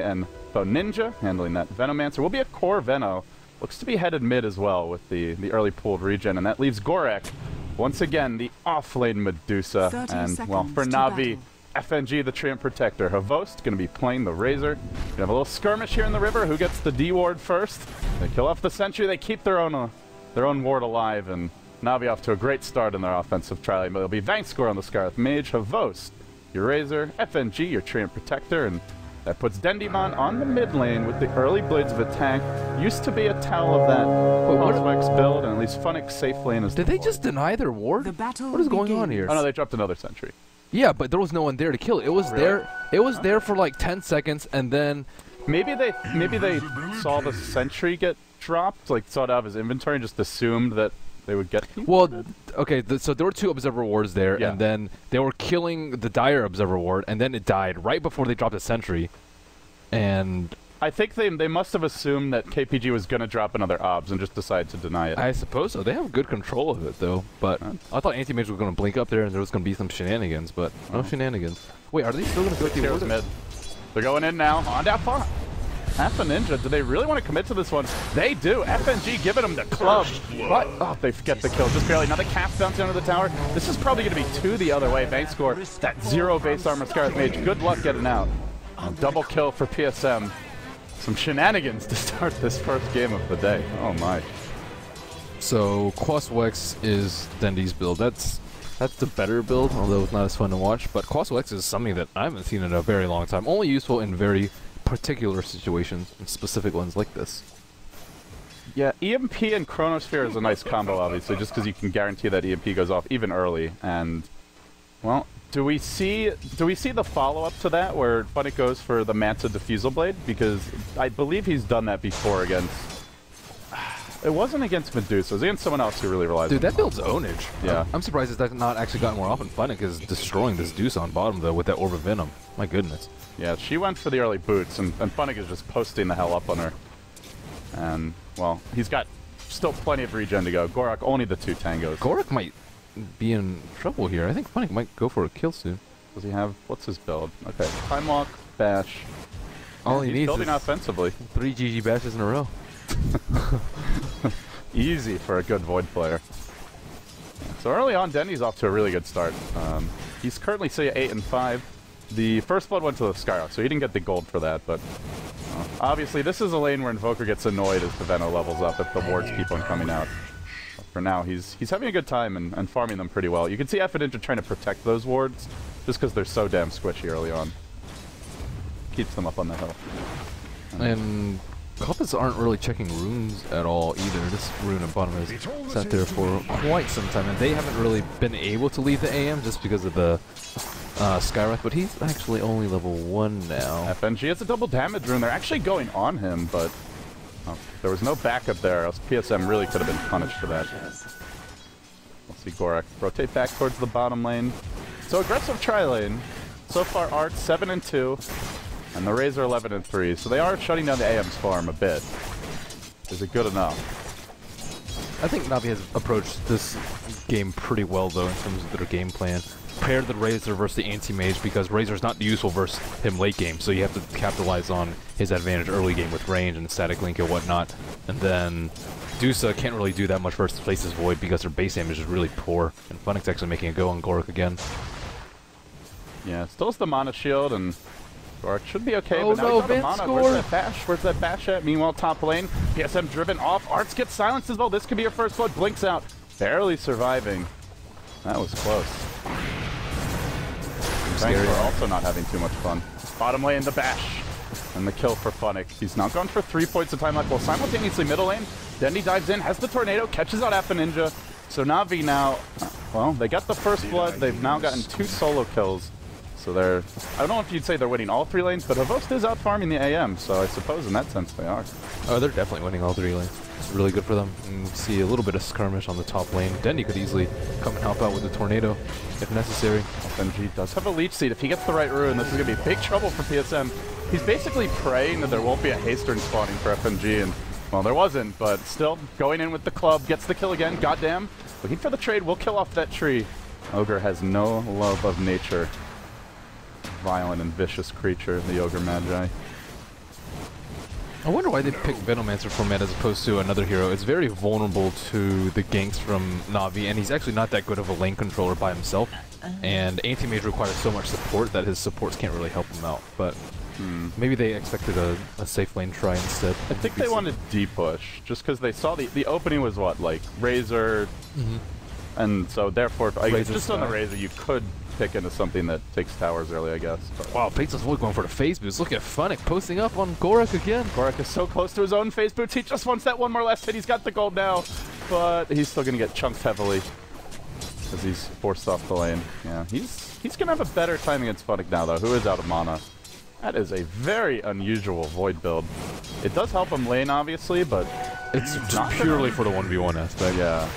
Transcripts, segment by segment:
and Bo Ninja handling that Venomancer. Will be a core Veno. Looks to be headed mid as well with the early pooled regen, and that leaves Gorek. Once again, the off-lane Medusa. And, well, for Na'Vi, FNG, the Treant Protector. Havost going to be playing the Razor. Going to have a little skirmish here in the river. Who gets the D ward first? They kill off the Sentry. They keep their own ward alive, and Na'Vi off to a great start in their offensive trial. It'll be Vangscore on the Scarlet Mage, Havost, your Razor, FNG, your Treant Protector, and that puts Dendimon on the mid lane with the early blades of attack. Used to be a towel of that Cosmix build, and at least Funnick's safe lane is. Did they just deny their ward? What is going on here? Oh no, they dropped another Sentry. Yeah, but there was no one there to kill it. It was there. It was there for like 10 seconds, and then maybe they saw the Sentry get dropped, like saw it out of his inventory, and just assumed that they would get people. Well, okay, so there were 2 Observer wards there, and then they were killing the Dire Observer ward, and then it died right before they dropped a Sentry. And I think they must have assumed that KPG was going to drop another OBS and just decided to deny it. I suppose so. They have good control of it, though. But I thought Anti-Mage was going to blink up there and there was going to be some shenanigans, but no shenanigans. Wait, are they still going to go through mid? They're going in now. On down far. Half a Ninja. Do they really want to commit to this one? They do. FNG giving them the club. But, oh, they get the kill just barely. Now the cap bouncing under the tower. This is probably going to be 2 the other way. Vangscore, that 0 base armor Scarlet Mage. Good luck getting out. Double kill for PSM. Some shenanigans to start this first game of the day. Oh my. So Quaswex is Dendi's build. That's the better build, although it's not as fun to watch. But Quaswex is something that I haven't seen in a very long time. Only useful in very particular situations, and specific ones like this. Yeah, EMP and Chronosphere is a nice combo, obviously, just because you can guarantee that EMP goes off even early. And, well, do we see the follow-up to that, where Funnick goes for the Manta Diffusal Blade? Because I believe he's done that before against... It wasn't against Medusa, it was against someone else who really relies on it. Dude, that build's ownage. Yeah. I'm surprised it's not actually gotten more often. Funnick is destroying this Deuce on bottom, though, with that Orb of Venom. My goodness. Yeah, she went for the early boots, and Funnick is just posting the hell up on her. And, well, he's got still plenty of regen to go. Gorok, only the 2 tangos. Gorok might be in trouble here. I think Funnick might go for a kill soon. Does he have... What's his build? Okay, Time Walk, Bash. All he needs building is offensively. 3 GG bashes in a row. Easy for a good Void player. So early on, Dendi's off to a really good start. He's currently sitting at 8 and 5. The first blood went to the Skyrock, so he didn't get the gold for that, but obviously this is a lane where Invoker gets annoyed as the Veno levels up if the wards keep on coming out. But for now, he's having a good time and farming them pretty well. You can see Ninja trying to protect those wards just because they're so damn squishy early on. Keeps them up on the hill. And Coppets aren't really checking runes at all either. This rune at bottom has sat there for quite some time, and they haven't really been able to leave the AM just because of the Skyrock, but he's actually only level 1 now. FNG has a double damage rune. They're actually going on him, but there was no backup there, else PSM really could have been punished for that. We'll see Gorek rotate back towards the bottom lane. So aggressive tri-lane. So far, Art 7 and 2. And the Razor 11 and 3, so they are shutting down the AM's farm a bit. Is it good enough? I think Na'Vi has approached this game pretty well, though, in terms of their game plan. Pair the Razor versus the Anti-Mage, because Razor's not useful versus him late game, so you have to capitalize on his advantage early game with range and static link and whatnot. And then Dusa can't really do that much versus Places Void because their base damage is really poor, and Funnick's actually making a go on Gorok again. Yeah, still has the Mana Shield, and Gorok should be okay, oh but now no, he's out of mana. Where's that bash? Where's that bash at? Meanwhile, top lane, PSM driven off. Arts gets silenced as well. This could be your first blood. Blinks out. Barely surviving. That was close. We're also not having too much fun. Bottom lane, the bash. And the kill for Funnick. He's now gone for 3 points of time left. While simultaneously middle lane, Dendi dives in, has the tornado, catches out Ninja. So Na'Vi now, well, they got the first blood. They've now gotten 2 solo kills. So they're, I don't know if you'd say they're winning all 3 lanes, but Havost is out farming the AM, so I suppose in that sense they are. Oh, they're definitely winning all 3 lanes. It's really good for them. And you see a little bit of skirmish on the top lane. Dendi could easily come and help out with the tornado if necessary. FNG does have a leech seed. If he gets the right rune, this is going to be big trouble for PSM. He's basically praying that there won't be a haste turn spawning for FNG, and, well, there wasn't, but still, going in with the club, gets the kill again, goddamn. Looking for the trade, will kill off that tree. Ogre has no love of nature. Violent and vicious creature, the Ogre Magi. I wonder why they picked Venomancer for mid as opposed to another hero. It's very vulnerable to the ganks from Navi, and he's actually not that good of a lane controller by himself. And anti-mage requires so much support that his supports can't really help him out. But maybe they expected a safe lane try instead. I think they wanted D-push, just because they saw the opening was what, like Razor, and so therefore, I guess just on the Razor, you could pick into something that takes towers early, I guess. But. Wow, Pixel's really going for the phase boost. Look at Funnick posting up on Gorak again. Gorak is so close to his own phase boots. He just wants that one more last hit. He's got the gold now, but he's still going to get chunked heavily as he's forced off the lane. Yeah, he's going to have a better time against Funnick now, though, who is out of mana. That is a very unusual Void build. It does help him lane, obviously, but it's just purely for the 1v1 aspect. Yeah.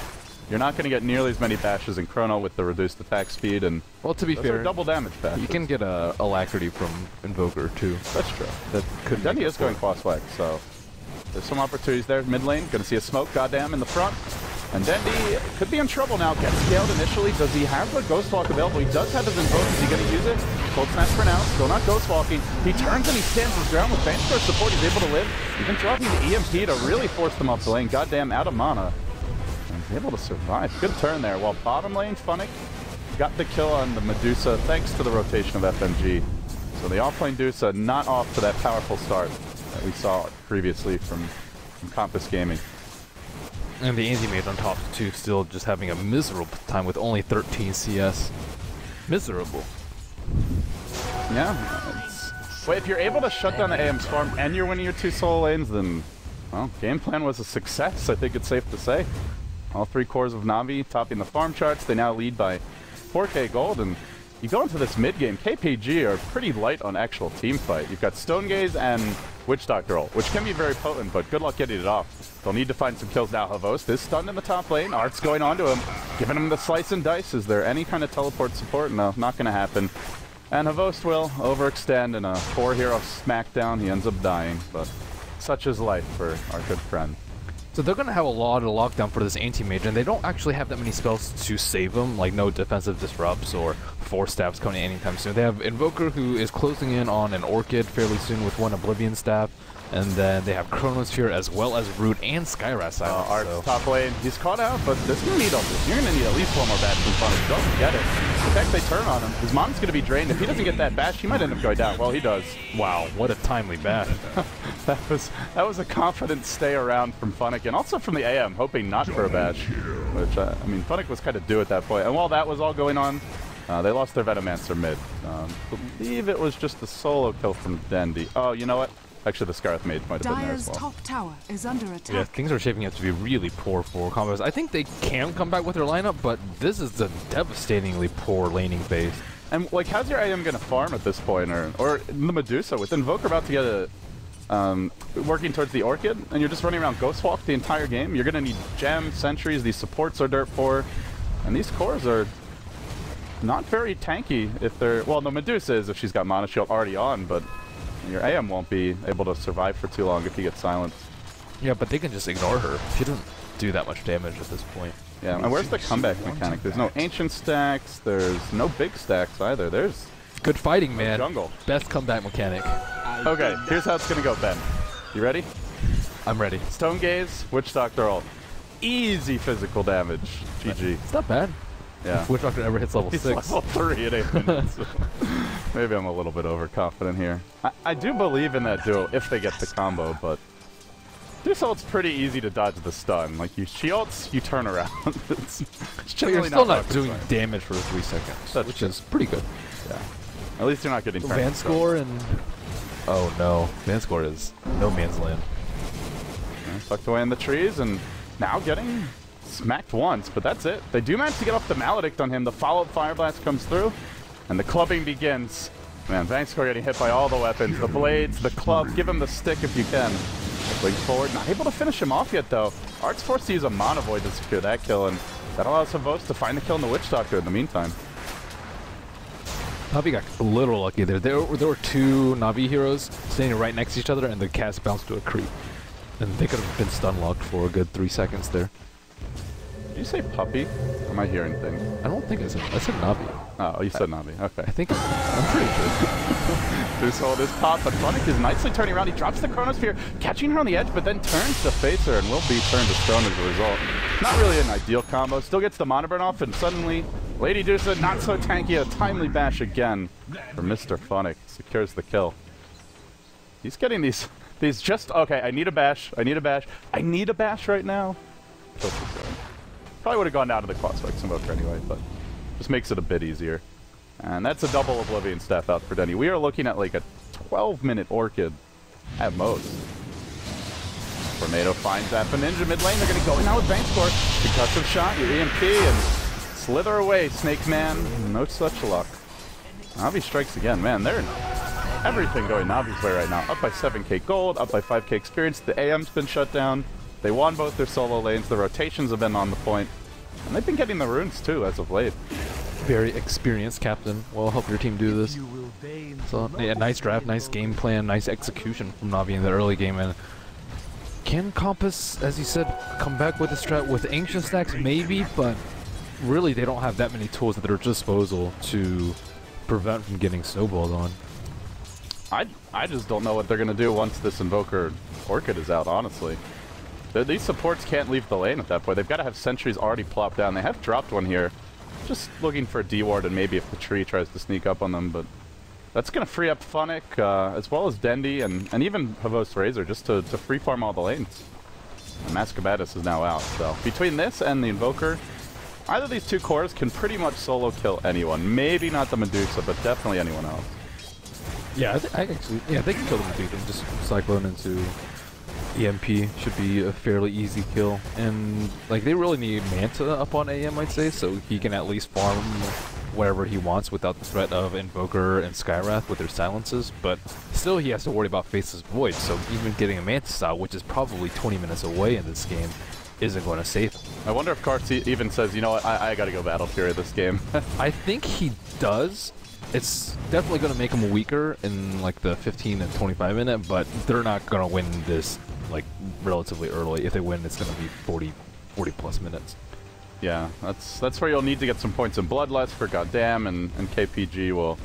You're not going to get nearly as many bashes in Chrono with the reduced attack speed, and well, to be fair, double damage bashes. You can get a Alacrity from Invoker too. That's true. That could. Dendi is going cross-flex, so there's some opportunities there. Mid lane, going to see a smoke, goddamn, in the front, and Dendi could be in trouble now. Gets scaled initially. Does he have the Ghost Walk available? He does have his Invoke. Is he going to use it? Cold Snap for now. Still not Ghost Walking. He turns and he stands his ground with Vayne's support. He's able to live. Even dropping the EMP to really force them off the lane. Goddamn, out of mana. Able to survive. Good turn there. While bottom lane, Funnick got the kill on the Medusa thanks to the rotation of FMG. So the offlane Medusa not off to that powerful start that we saw previously from Compass Gaming. And the anti-mage on top too, still just having a miserable time with only 13 CS. Miserable. Yeah. Wait, if you're able to shut down the AM's farm and you're winning your 2 solo lanes, then, well, game plan was a success, I think it's safe to say. All 3 cores of Navi topping the farm charts. They now lead by 4k gold, and you go into this mid game, KPG are pretty light on actual team fight. You've got Stone Gaze and Witch Doctor ult, which can be very potent, but good luck getting it off. They'll need to find some kills now. Havost is stunned in the top lane. Art's going on to him, giving him the slice and dice. Is there any kind of teleport support? No, not going to happen. And Havost will overextend in a 4-hero smackdown. He ends up dying, but such is life for our good friend. So they're going to have a lot of lockdown for this anti-mage, and they don't actually have that many spells to save them, like no defensive disrupts or force stabs coming anytime soon. They have Invoker, who is closing in on an Orchid fairly soon with 1 Oblivion Staff, and then they have Chronosphere as well as Root and Skyraz Silence. Art's top lane, he's caught out, but this is going to need you're going to need at least 1 more bash from Funnick. Doesn't get it. The fact they turn on him, his mana's going to be drained. If he doesn't get that bash, he might end up going down. Well, he does. Wow, what a timely bash. that was a confident stay around from Funnick, and also from the AM, hoping not for a bash. Which, I mean, Funnick was kind of due at that point. And while that was all going on, they lost their Venomancer mid. I believe it was just the solo kill from Dendi. Oh, you know what? Actually, the Scarlet Mage might have been there as well. Top tower is under attack. Yeah, things are shaping up to be really poor for combos. I think they can come back with their lineup, but this is a devastatingly poor laning phase. And like, how's your AM gonna farm at this point, or the Medusa with Invoker about to get a working towards the Orchid, and you're just running around Ghostwalk the entire game? You're gonna need gems, sentries. These supports are dirt poor, and these cores are not very tanky. If they're the Medusa is if she's got Mana Shield already on, but your AM won't be able to survive for too long if he gets silenced. Yeah, but they can just ignore her. She doesn't do that much damage at this point. Yeah, and where's the comeback mechanic? There's no ancient stacks. There's no big stacks either. There's good fighting, man. Jungle. Best comeback mechanic. Okay, here's how it's gonna go, Ben. You ready? I'm ready. Stone Gaze, Witch Doctor ult. Easy physical damage. GG. It's not bad. Yeah. If Witch Doctor ever hits level 6. He's level 3 at 8 minutes. Maybe I'm a little bit overconfident here. I do believe in that duo if they get the combo, but this ult's pretty easy to dodge the stun. Like, she ults, you turn around. it's you're still not doing damage for 3 seconds, which is pretty good. Yeah. At least you're not getting turned. Van Score and... Oh no. Van Score is no man's land. Tucked away in the trees, and now getting smacked once, but that's it. They do manage to get off the Maledict on him. The follow-up Fire Blast comes through, and the clubbing begins. Man, Vangscore getting hit by all the weapons. The blades, the club, give him the stick if you can. Going forward, not able to finish him off yet, though. Art's forced to use a Mana Void to secure that kill, and that allows Havost to find the kill in the Witch Doctor in the meantime. Navi got a little lucky there. There were 2 Navi heroes standing right next to each other, and the cast bounced to a creep. And they could have been stun locked for a good 3 seconds there. Did you say puppy? Or am I hearing things? I don't think I said Navi. Oh, you said Navi. Okay. I think I'm pretty sure. This hold is pop, but Funnick is nicely turning around. He drops the Chronosphere, catching her on the edge, but then turns to face her and will be turned to stone as a result. Not really an ideal combo. Still gets the mana burn off, and suddenly Lady Dusa, not so tanky. A timely bash again for Mr. Funnick. Secures the kill. He's getting these just... Okay, I need a bash. I need a bash. I need a bash right now. Probably would have gone down to the Crossflex Invoker anyway, but just makes it a bit easier. And that's a double Oblivion Staff out for Dendi. We are looking at like a 12-minute Orchid at most. Tornado finds that Ninja mid lane. They're going to go in now with Bankscore. Concussive shot, your EMP, and slither away, Snake Man. No such luck. Navi strikes again. Man, they're everything going Navi's way right now. Up by 7k gold, up by 5k experience. The AM's been shut down. They won both their solo lanes. The rotations have been on the point. And they've been getting the runes too as of late. Very experienced captain. Will help your team do this. So yeah, nice draft, nice game plan, nice execution from Navi in the early game. And can Compass, as you said, come back with a strat with Ancient stacks? Maybe, but really they don't have that many tools at their disposal to prevent from getting snowballed on. I just don't know what they're going to do once this Invoker Orchid is out, honestly. These supports can't leave the lane at that point. They've got to have sentries already plopped down. They have dropped one here. Just looking for a D-ward and maybe if the tree tries to sneak up on them, but that's going to free up Funnick, as well as Dendi, and even Havos Razor, just to free farm all the lanes. And Mascabatus is now out, so between this and the Invoker, either of these two cores can pretty much solo kill anyone. Maybe not the Medusa, but definitely anyone else. Yeah, they can kill the Medusa and just cyclone into EMP. Should be a fairly easy kill. And like they really need Manta up on AM, I'd say, so he can at least farm wherever he wants without the threat of Invoker and Skywrath with their silences. But still he has to worry about Faceless Void, so even getting a Manta style, which is probably 20 minutes away in this game, isn't going to save him. I wonder if Karts even says, you know what, I gotta go Battle Fury this game. I think he does. It's definitely going to make him weaker in like the 15 and 25 minute, but they're not going to win this like relatively early. If they win, it's going to be 40 plus minutes. Yeah, that's where you'll need to get some points in Bloodlust for Goddamn, and KPG will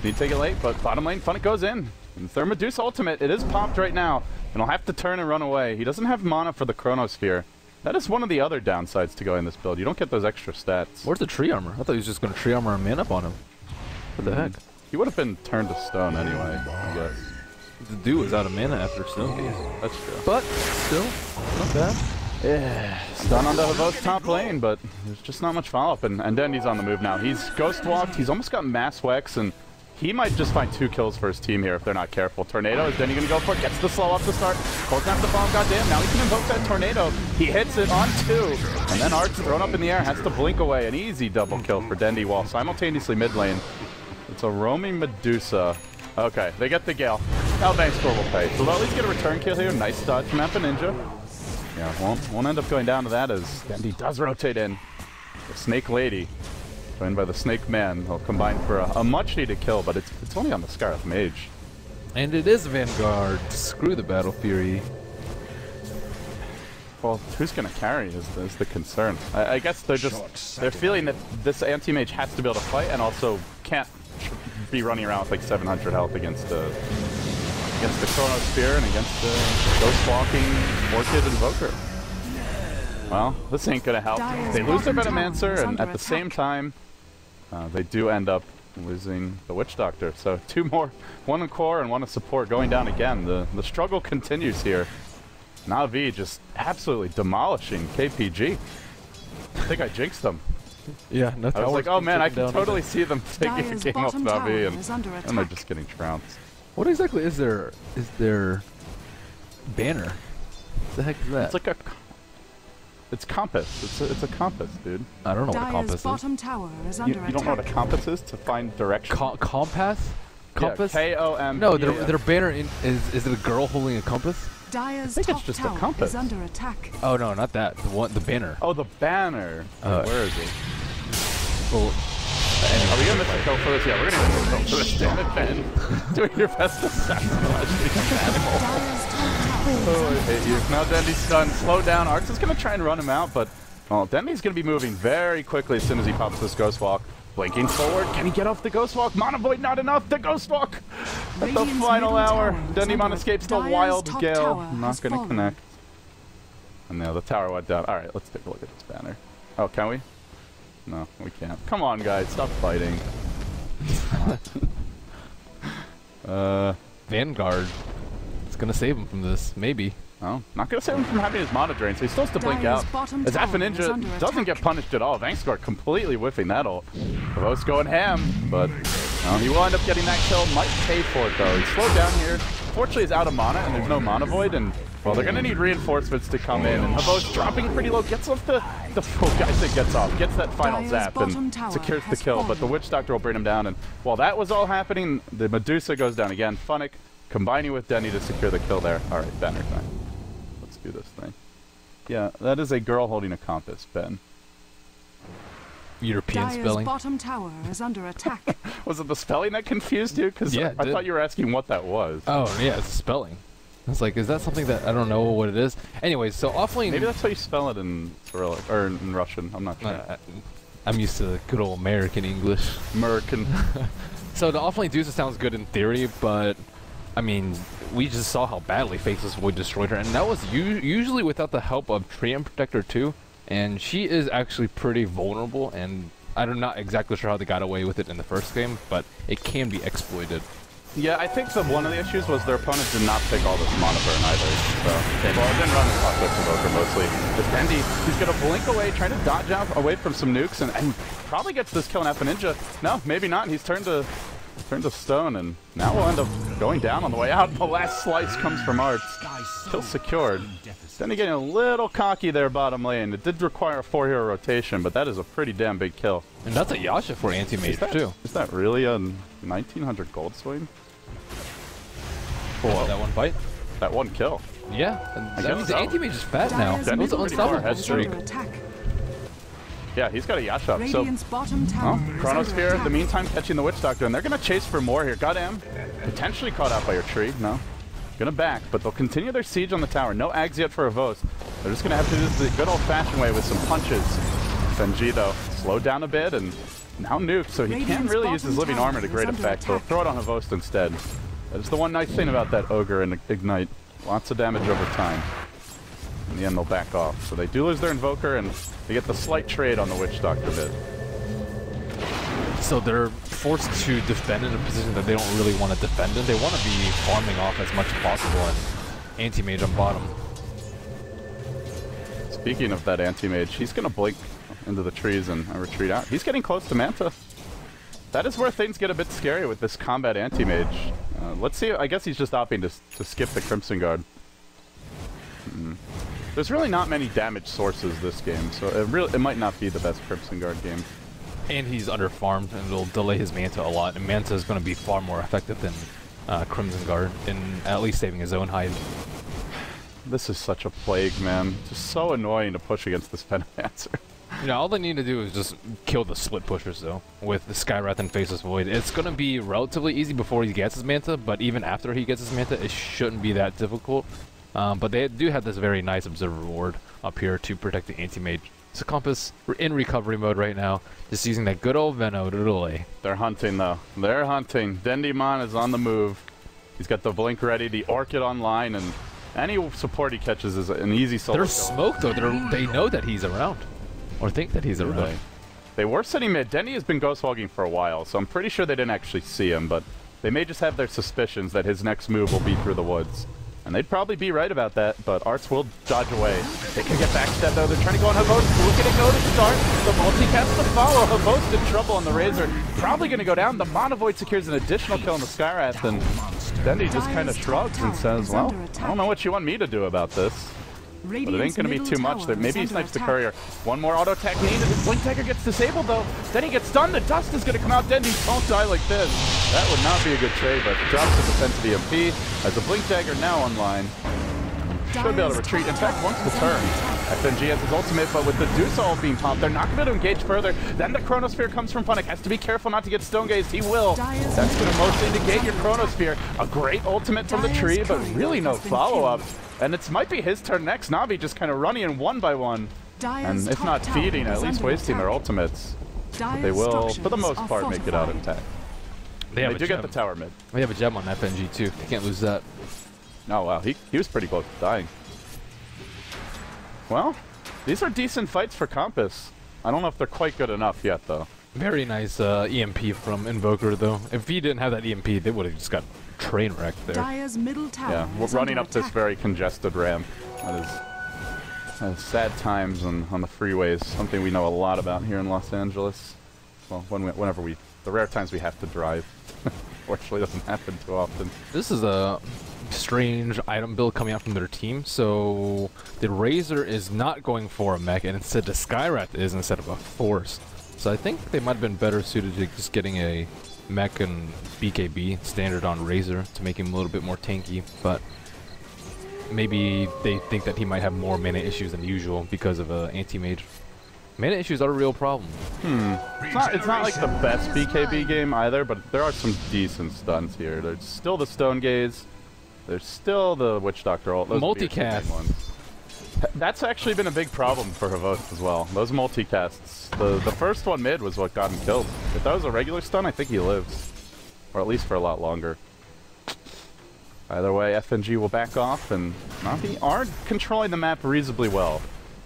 need to take it late, but bottom lane, Funnick goes in. And their Medusa ultimate, it is popped right now, and he'll have to turn and run away. He doesn't have mana for the Chronosphere. That is one of the other downsides to going this build. You don't get those extra stats. Where's the tree armor? I thought he was just going to tree armor and man up on him. What the heck? He would have been turned to stone anyway, I guess. The dude was out of mana after Snowcase. That's true. But still, not bad. Yeah, stun on the Havos top lane, but there's just not much follow-up, and Dendi's on the move now. He's Ghost Walked, he's almost got Mass Wex, and he might just find 2 kills for his team here if they're not careful. Tornado, is Dendi going to go for it? Gets the slow up to start. Calls down to the bomb, goddamn. Now he can invoke that Tornado. He hits it on 2, and then Art's thrown up in the air, has to blink away. An easy double kill for Dendi while simultaneously mid lane. It's a roaming Medusa. Okay, they get the Gale. Now Bankscore will pay. So they'll at least get a return kill here. Nice dodge from Appa Ninja. Yeah, won't end up going down to that as Dendi does rotate in. The Snake Lady, joined by the Snake Man. They'll combine for a much needed kill, but it's only on the Scarlet Mage. And it is Vanguard. Screw the Battle Fury. Well, who's going to carry is the concern. I guess they're feeling that this anti-mage has to be able to fight and also can't be running around with like 700 health against the Chronosphere and against the Ghost Walking Orchid Invoker. Well, this ain't gonna help. They lose their Venomancer, and at the same time, they do end up losing the Witch Doctor. So 2 more, 1 in core and 1 in support going down again. The struggle continues here. Navi just absolutely demolishing KPG. I think I jinxed them. Yeah, no. I was like, oh man, I can totally see them taking a game off Navi, and they're just getting trounced. What exactly is their banner? What the heck is that? It's like it's compass. It's a compass, dude. I don't know what a compass is. Bottom tower is under you don't know what a compass is to find direction? Compass? Compass? Yeah, K-O-M. No, their banner is it a girl holding a compass? Dire's I think it's top just a tower compass. is under attack. Oh no, not that. The banner. Oh, the banner. Where is it? Well, are we gonna miss a kill for this? Yeah, we're gonna miss a kill for this. Damn it, Ben. Doing your best to sabotage the animal. Oh, I hate you. Now Dendi's stunned. Slow down. Arx is gonna try and run him out, but well, Dendi's gonna be moving very quickly as soon as he pops this Ghost Walk. Blinking forward. Can he get off the Ghost Walk? Mana Void not enough. The Ghost Walk at the final hour. Dendimon escapes the Wild Gale. Not going to connect. And now the tower went down. All right, let's take a look at this banner. Oh, can we? No, we can't. Come on, guys. Stop fighting. Vanguard. It's going to save him from this. Maybe. Oh, not going to save him from having his mana drain, so he's supposed to blink out. As Ninja doesn't get punished at all. Vangscore completely whiffing that ult. Provokes going ham, but he will end up getting that kill. Might pay for it, though. He's slowed down here. Fortunately, he's out of mana, and there's no mana void, and, well, they're going to need reinforcements to come in. And Havos dropping pretty low, gets off the guy that gets off, gets that final zap, and secures the kill. But the Witch Doctor will bring him down, and while that was all happening, the Medusa goes down again. Funnick combining with Dendi to secure the kill there. All right, banner time. Do this thing. Yeah, that is a girl holding a compass, Ben. European Dire's spelling. Bottom tower is under attack. Was it the spelling that confused you? Because yeah, I thought you were asking what that was. Oh, yeah, it's spelling. It's like, is that something that I don't know what it is? Anyways, so offlane... Maybe that's how you spell it in Cyrillic, or in Russian. I'm not sure. I'm used to good old American English. American. So the offlane Medusa sounds good in theory, but... I mean, we just saw how badly Faceless Void destroyed her, and that was usually without the help of Treant Protector too, and she is actually pretty vulnerable, and I'm not exactly sure how they got away with it in the first game, but it can be exploited. Yeah, I think one of the issues was their opponent did not take all this mana burn either, so... Well, it didn't run the clock with Invoker mostly. Just Dendi, he's going to blink away, trying to dodge out away from some nukes, and probably gets this kill in Alpha Ninja. No, maybe not. He's turned to stone, and now we'll end up going down on the way out. The last slice comes from Arts. Kill secured. Dendi getting a little cocky there bottom lane. It did require a 4-hero rotation, but that is a pretty damn big kill. And that's a Yasha for anti-mage too. Is that really a 1900 gold swing? For that one fight? That one kill. Yeah, that means the anti-mage is fat now. That was an unstoppable streak. Yeah, he's got a Yasha up. So, Chronosphere, in the meantime, catching the Witch Doctor, and they're going to chase for more here. Got him. Potentially caught out by your tree. No. Gonna back, but they'll continue their siege on the tower. No Ags yet for Avos. They're just going to have to do this the good old-fashioned way with some punches. Fenji, though, slowed down a bit, and now nuked, so he can't really use his living armor to great effect. They'll throw it on Havost instead. That is the one nice thing about that Ogre and Ignite. Lots of damage over time. In the end, they'll back off. So they do lose their Invoker, and they get the slight trade on the Witch Doctor bit. So they're forced to defend in a position that they don't really want to defend in. They want to be farming off as much as possible, and anti-mage on bottom. Speaking of that anti-mage, he's going to blink into the trees and retreat out. He's getting close to Manta. That is where things get a bit scary with this combat anti-mage. Let's see. I guess he's just opting to skip the Crimson Guard. There's really not many damage sources this game, so it might not be the best Crimson Guard game. And he's under-farmed, and it'll delay his Manta a lot. And Manta is going to be far more effective than Crimson Guard in at least saving his own hide. This is such a plague, man. Just so annoying to push against this Venomancer. You know, all they need to do is just kill the split pushers, though, with the Skywrath and Faceless Void. It's going to be relatively easy before he gets his Manta, but even after he gets his Manta, it shouldn't be that difficult. But they do have this very nice Observer Ward up here to protect the anti-mage. So Compass, we're in recovery mode right now, just using that good old Veno to delay. They're hunting, though. They're hunting. Dendimon is on the move. He's got the Blink ready, the Orchid online, and any support he catches is an easy solo. They're smoked, though. They know that he's around. Or think that he's around. They were sitting mid. Dendi has been ghost walking for a while, so I'm pretty sure they didn't actually see him, but they may just have their suspicions that his next move will be through the woods. And they'd probably be right about that, but Arts will dodge away. They can get backstep, though. They're trying to go on Havost. Look at it go to start. The multicast to follow. Havost in trouble on the Razor. Probably going to go down. The Mana Void secures an additional kill on the Skywrath, and Dendi just kind of shrugs and says, well, I don't know what you want me to do about this. But it ain't going to be too much. Maybe he snipes the Courier. One more auto attack needed. His Blink Dagger gets disabled, though. Then he gets stunned. The dust is going to come out. Dendi don't die like this. That would not be a good trade, but drops the defensive EMP. As the Blink Dagger now online. Should be able to retreat. In fact, once the turn. FNG has his ultimate, but with the Deuce ult being popped, they're not going to be able to engage further. Then the Chronosphere comes from Funnick. Has to be careful not to get stone gazed. He will. That's going to mostly negate your Chronosphere. A great ultimate from the tree, but really no follow-up. And it might be his turn next. Na'Vi just kind of running in one by one. And if not feeding, at least wasting their ultimates. But they will, for the most part, make it out intact. They do get the tower mid. They have a gem on FNG too. You can't lose that. Oh wow, he was pretty close to dying. Well, these are decent fights for Compass. I don't know if they're quite good enough yet, though. Very nice EMP from Invoker, though. If he didn't have that EMP, they would have just got train wrecked there. Dire's middle tower yeah, we're running up this very congested ramp. That is sad times on the freeways, something we know a lot about here in Los Angeles. Well, whenever the rare times we have to drive. Fortunately, doesn't happen too often. This is a strange item build coming out from their team. So the Razor is not going for a mech, and instead the Skywrath is instead of a Force. So I think they might have been better suited to just getting a mech and BKB standard on Razor to make him a little bit more tanky, but maybe they think that he might have more mana issues than usual because of anti-mage. Mana issues are a real problem. It's not like the best BKB game either, but there are some decent stuns here. There's still the Stone Gaze. There's still the Witch Doctor ult. Those multicast. ones. That's actually been a big problem for Havost as well. Those multicasts. The first one mid was what got him killed. If that was a regular stun, I think he lives. Or at least for a lot longer. Either way, FNG will back off, and Na'Vi are controlling the map reasonably well.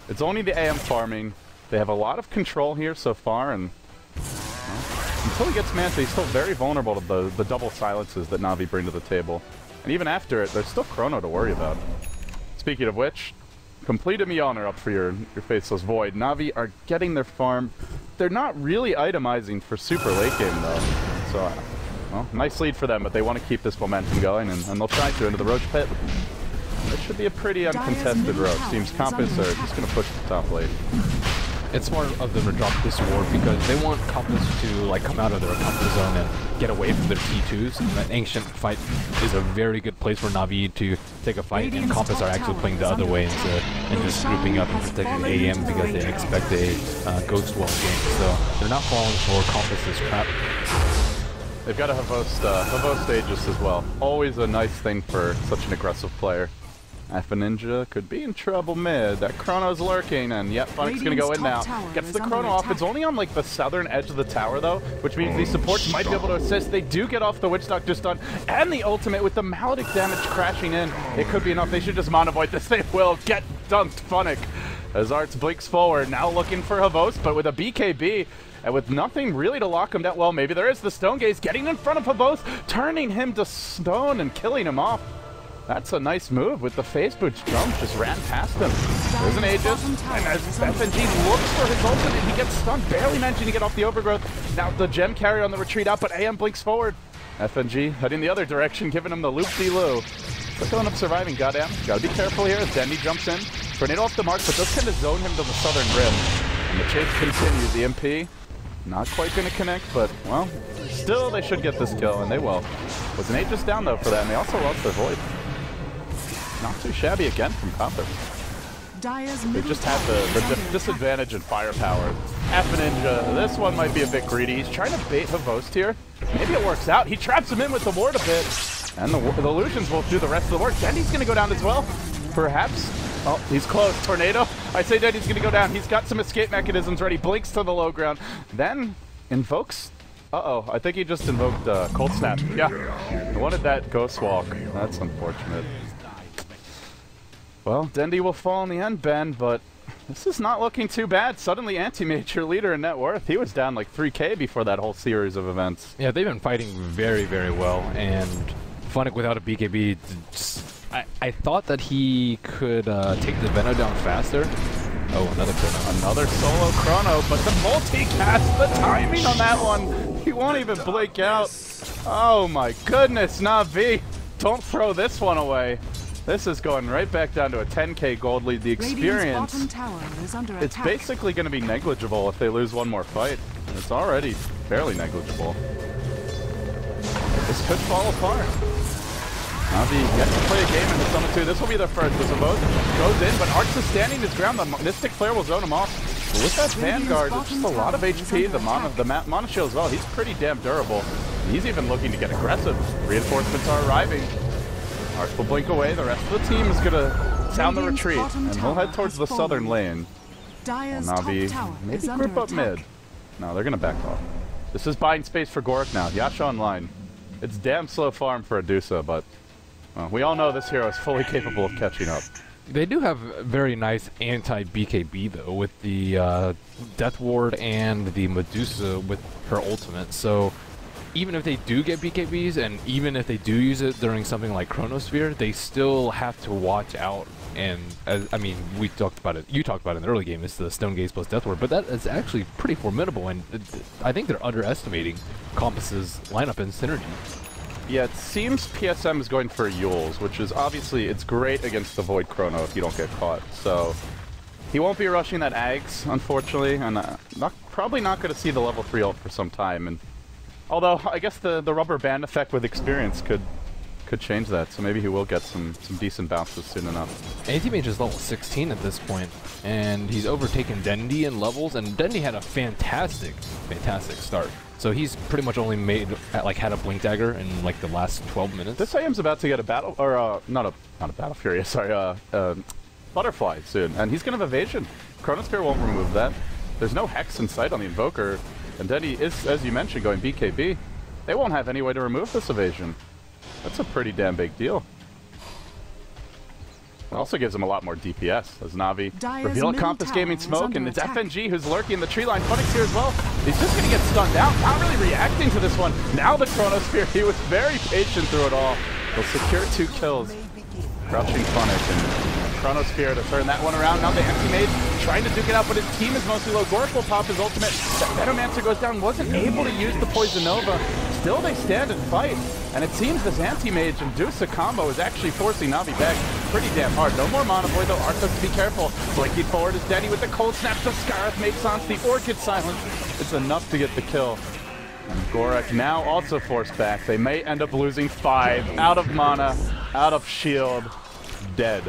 It's only the AM farming. They have a lot of control here so far, and well, until he gets Manta, he's still very vulnerable to the double silences that Na'Vi bring to the table. And even after it, there's still Chrono to worry about. Speaking of which, complete a Meowner up for your Faceless Void. Na'Vi are getting their farm. They're not really itemizing for super late game, though. So, well, nice lead for them, but they want to keep this momentum going, and they'll try to into the Roach Pit. It should be a pretty uncontested Roach. Seems Compass are just going to push the top lane. It's smart of them to drop this ward because they want Compass to like come out of their comfort zone and get away from their T2s. And that Ancient fight is a very good place for Na'Vi to take a fight, and Compass are actually playing the other way and just grouping up and protecting AM because they expect a Ghost Wall game. So they're not falling for Compass's trap. They've got a Havost Aegis as well. Always a nice thing for such an aggressive player. Alpha Ninja could be in trouble mid. That Chrono's lurking, and yep, Funnick's gonna go in now. Gets the Chrono off. It's only on like the southern edge of the tower though, which means these supports might be able to assist. They do get off the Witch Doctor stun and the ultimate with the Maledict damage crashing in. It could be enough. They should just Monovoid this. They will get dunked. Funnick as Arts blinks forward, now looking for Havost, but with a BKB. And with nothing really to lock him down, well, maybe there is the Stone Gaze getting in front of Havost, turning him to stone and killing him off. That's a nice move with the face boots jump, just ran past him. There's an Aegis, and as FNG looks for his ultimate, he gets stunned, barely managing to get off the overgrowth. Now the gem carrier on the retreat out, but AM blinks forward. FNG heading the other direction, giving him the loop-de-loo. Still end up surviving, goddamn. Gotta be careful here as Dendi jumps in. Tornado off the mark, but does kind of zone him to the southern rim. And the chase continues. The MP not quite going to connect, but, well, still they should get this kill, and they will. Was an Aegis down, though, for that, and they also lost their Void. Not too shabby again from Compass. They just have the disadvantage in firepower. Alpha Ninja, this one might be a bit greedy. He's trying to bait Havost here. Maybe it works out. He traps him in with the ward a bit. And the illusions will do the rest of the work. Dendi's going to go down as well. Perhaps. Oh, he's close. Tornado. I say Dendi's going to go down. He's got some escape mechanisms ready. Blinks to the low ground. Then invokes. Uh-oh. I think he just invoked Cold Snap. Yeah. I wanted that Ghost Walk. That's unfortunate. Well, Dendi will fall in the end, Ben, but this is not looking too bad. Suddenly, Anti-Major leader in net worth. He was down like 3K before that whole series of events. Yeah, they've been fighting very, very well, and Funnick without a BKB, I thought that he could take the Venom down faster. Oh, another Chrono. Another solo Chrono, but the multicast, the timing on that one, he won't even blink out. Oh my goodness, Na'Vi, don't throw this one away. This is going right back down to a 10k gold lead. The experience, it's basically going to be negligible if they lose one more fight. It's already fairly negligible. This could fall apart. Na'Vi gets to play a game in the Summit 2. This will be their first. This vote goes in, but Arx is standing his ground. The Mystic Flare will zone him off. But with that Vanguard, it's just a lot of HP. The Mana Shield as well. He's pretty damn durable. He's even looking to get aggressive. Reinforcements are arriving. Arx will blink away. The rest of the team is going to sound the retreat, and we'll head towards the southern lane. Na'Vi maybe group up mid. No, they're gonna back off. This is buying space for Gorik now. Yasha online. It's damn slow farm for Adusa, but well, we all know this hero is fully capable of catching up. They do have very nice anti-BKB though, with the Death Ward and the Medusa with her ultimate. So even if they do get BKBs, and even if they do use it during something like Chronosphere, they still have to watch out. And I mean, we talked about it. You talked about it in the early game. It's the Stone Gaze plus Death Ward, but that is actually pretty formidable. And I think they're underestimating Compass's lineup and synergy. Yeah, it seems PSM is going for Yules, which is obviously, it's great against the Void Chrono if you don't get caught. So he won't be rushing that Ags, unfortunately, and probably not going to see the level 3 ult for some time. And although I guess the rubber band effect with experience could change that, so maybe he will get some decent bounces soon enough. Anti-Mage is level 16 at this point, and he's overtaken Dendi in levels, and Dendi had a fantastic start. So he's pretty much only had a Blink Dagger in like the last 12 minutes. This IM's about to get a battle, or not a Battle Fury, sorry, Butterfly soon, and he's gonna have evasion. Chronosphere won't remove that. There's no Hex in sight on the Invoker, and Dendi is, as you mentioned, going BKB. They won't have any way to remove this evasion. That's a pretty damn big deal. It also gives him a lot more DPS, as Navi reveal a Compass Gaming Smoke, and it's FNG who's lurking in the tree line. Funix here as well. He's just going to get stunned out, not really reacting to this one. Now the Chronosphere, he was very patient through it all. He'll secure 2 kills. Crouching Funix and Chronosphere to turn that one around. Now the Anti-Mage trying to duke it out, but his team is mostly low. Gorik will pop his ultimate. That Venomancer goes down, wasn't able to use the Poison Nova. Still they stand and fight. And it seems this Anti-Mage and Dusa combo is actually forcing Navi back pretty damn hard. No more Mana Void though. Arthas, be careful. Blinking forward is Dendi with the Cold Snap. The Scarif makes on the Orchid Silence. It's enough to get the kill. And Gorik now also forced back. They may end up losing 5. Out of mana, out of shield, dead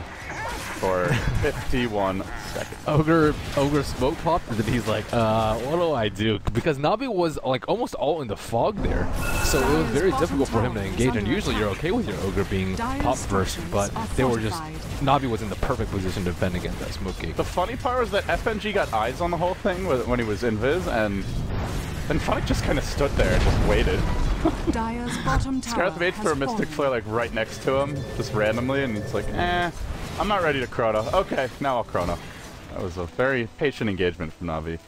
for 51 seconds. Ogre smoke popped, and then he's like, what do I do? Because Navi was like almost all in the fog there, so it was very difficult for him to engage. And usually you're okay with your Ogre being popped first, but they were just, Navi was in the perfect position to defend against that smoke gate. The funny part was that FNG got eyes on the whole thing when he was invis, and then Funix just kind of stood there and just waited. Scarif waits for a Mystic Flare like right next to him, just randomly, and he's like, I'm not ready to chrono. Okay, now I'll chrono. That was a very patient engagement from Navi.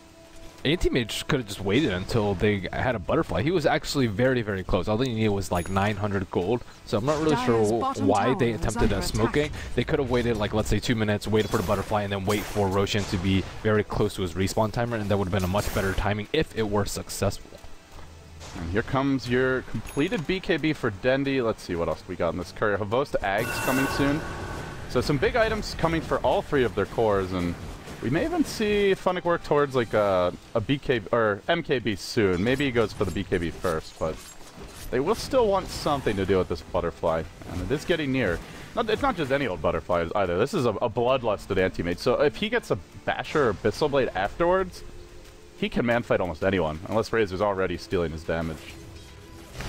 Anti-Mage could have just waited until they had a Butterfly. He was actually very, very close. All they needed was like 900 gold. So I'm not really sure why they attempted a smoking. They could have waited like, let's say 2 minutes, waited for the Butterfly, and then wait for Roshan to be very close to his respawn timer, and that would have been a much better timing if it were successful. And here comes your completed BKB for Dendi. Let's see what else we got in this courier. Havost Ags coming soon. So some big items coming for all 3 of their cores, and we may even see Funix work towards like a BKB or MKB soon. Maybe he goes for the BKB first, but they will still want something to do with this Butterfly, and it is getting near. It's not just any old Butterfly either. This is a bloodlusted Anti-Mage, so if he gets a Basher or Abyssal Blade afterwards, he can man-fight almost anyone, unless Razor's already stealing his damage.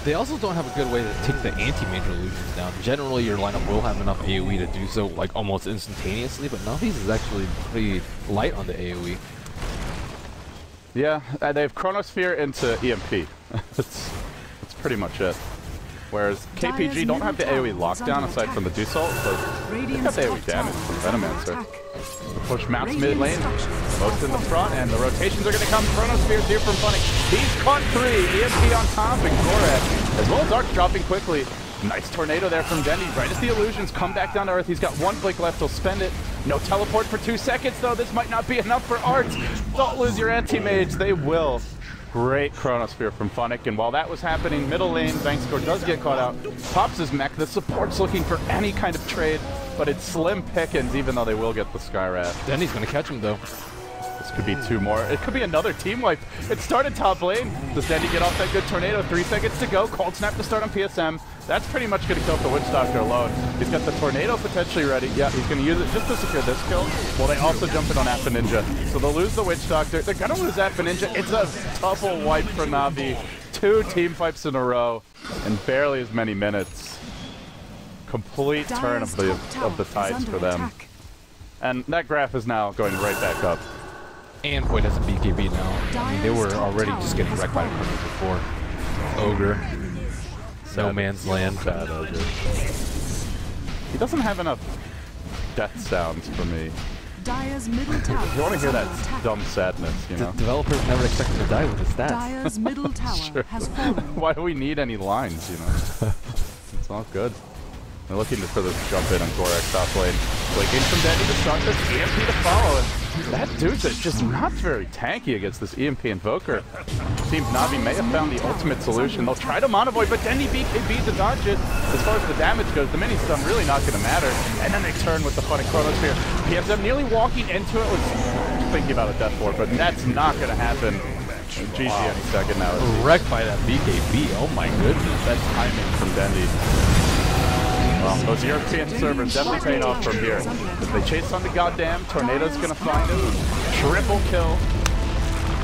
They also don't have a good way to take the anti-mage illusions down. Generally, your lineup will have enough AoE to do so, like, almost instantaneously, but Navi's is actually pretty light on the AoE. Yeah, they have Chronosphere into EMP. That's pretty much it. Whereas KPG don't have the AoE lockdown aside from the Dusalt, but they've got the AoE damage from Venomancer. The push mounts mid lane, most in the front, and the rotations are going to come. Chronosphere's here from Funix. He's caught 3, EMP on top, and Gorak, as well as Arc dropping quickly. Nice tornado there from Dendi. Right as the illusions come back down to earth, he's got 1 blink left, he'll spend it. No teleport for 2 seconds, though. This might not be enough for Art. Don't lose your anti-mage, they will. Great Chronosphere from Funix, and while that was happening, middle lane, Vankskor does get caught out. Pops his mech, the support's looking for any kind of trade, but it's slim pickings, even though they will get the Skyrat. Dendi's gonna catch him, though. This could be 2 more. It could be another team wipe. It started top lane. Does Dendi get off that good tornado? 3 seconds to go. Cold Snap to start on PSM. That's pretty much going to kill the Witch Doctor alone. He's got the tornado potentially ready. Yeah, he's going to use it just to secure this kill. Well, they also jump in on Appa Ninja. So they'll lose the Witch Doctor. They're going to lose Appa Ninja. It's a double wipe for Navi. 2 team fights in a row in barely as many minutes. Complete turn of the tides for them. And that graph is now going right back up. And Void has a BKB now. I mean, they were already just getting wrecked by the corners before. Ogre. No man's land. Bad Ogre. He doesn't have enough death sounds for me. Dire's middle tower. You want to hear that dumb sadness, you know? Developers never expect him to die with his stats. Dire's middle tower has fallen. Why do we need any lines, you know? It's all good. They're looking for this jump in on Gorek's top lane. Flicking from Dendi to start this EMP to follow. And that dude's just not very tanky against this EMP Invoker. Seems Navi may have found the ultimate solution. They'll try to Mono Void, but Dendi BKB to dodge it. As far as the damage goes, the mini stun really not going to matter. And then they turn with the funny Chronosphere. PSM nearly walking into it, was thinking about a death ward, but that's not going to happen. GG any second now. Wrecked by that BKB. Oh my goodness. That timing from Dendi. Well, those European servers definitely paying off from here. If they chase on the goddamn, Tornado's gonna find him. Triple kill.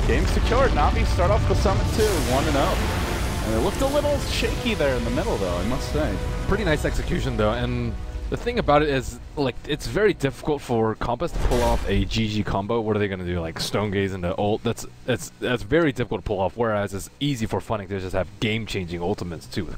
Game secured. Navi start off the summit too, 1-0. And it looked a little shaky there in the middle though, I must say. Pretty nice execution though, and the thing about it is, like, it's very difficult for Compass to pull off a GG combo. What are they gonna do? Like Stone Gaze into ult? That's very difficult to pull off, whereas it's easy for Funny to just have game-changing ultimates too.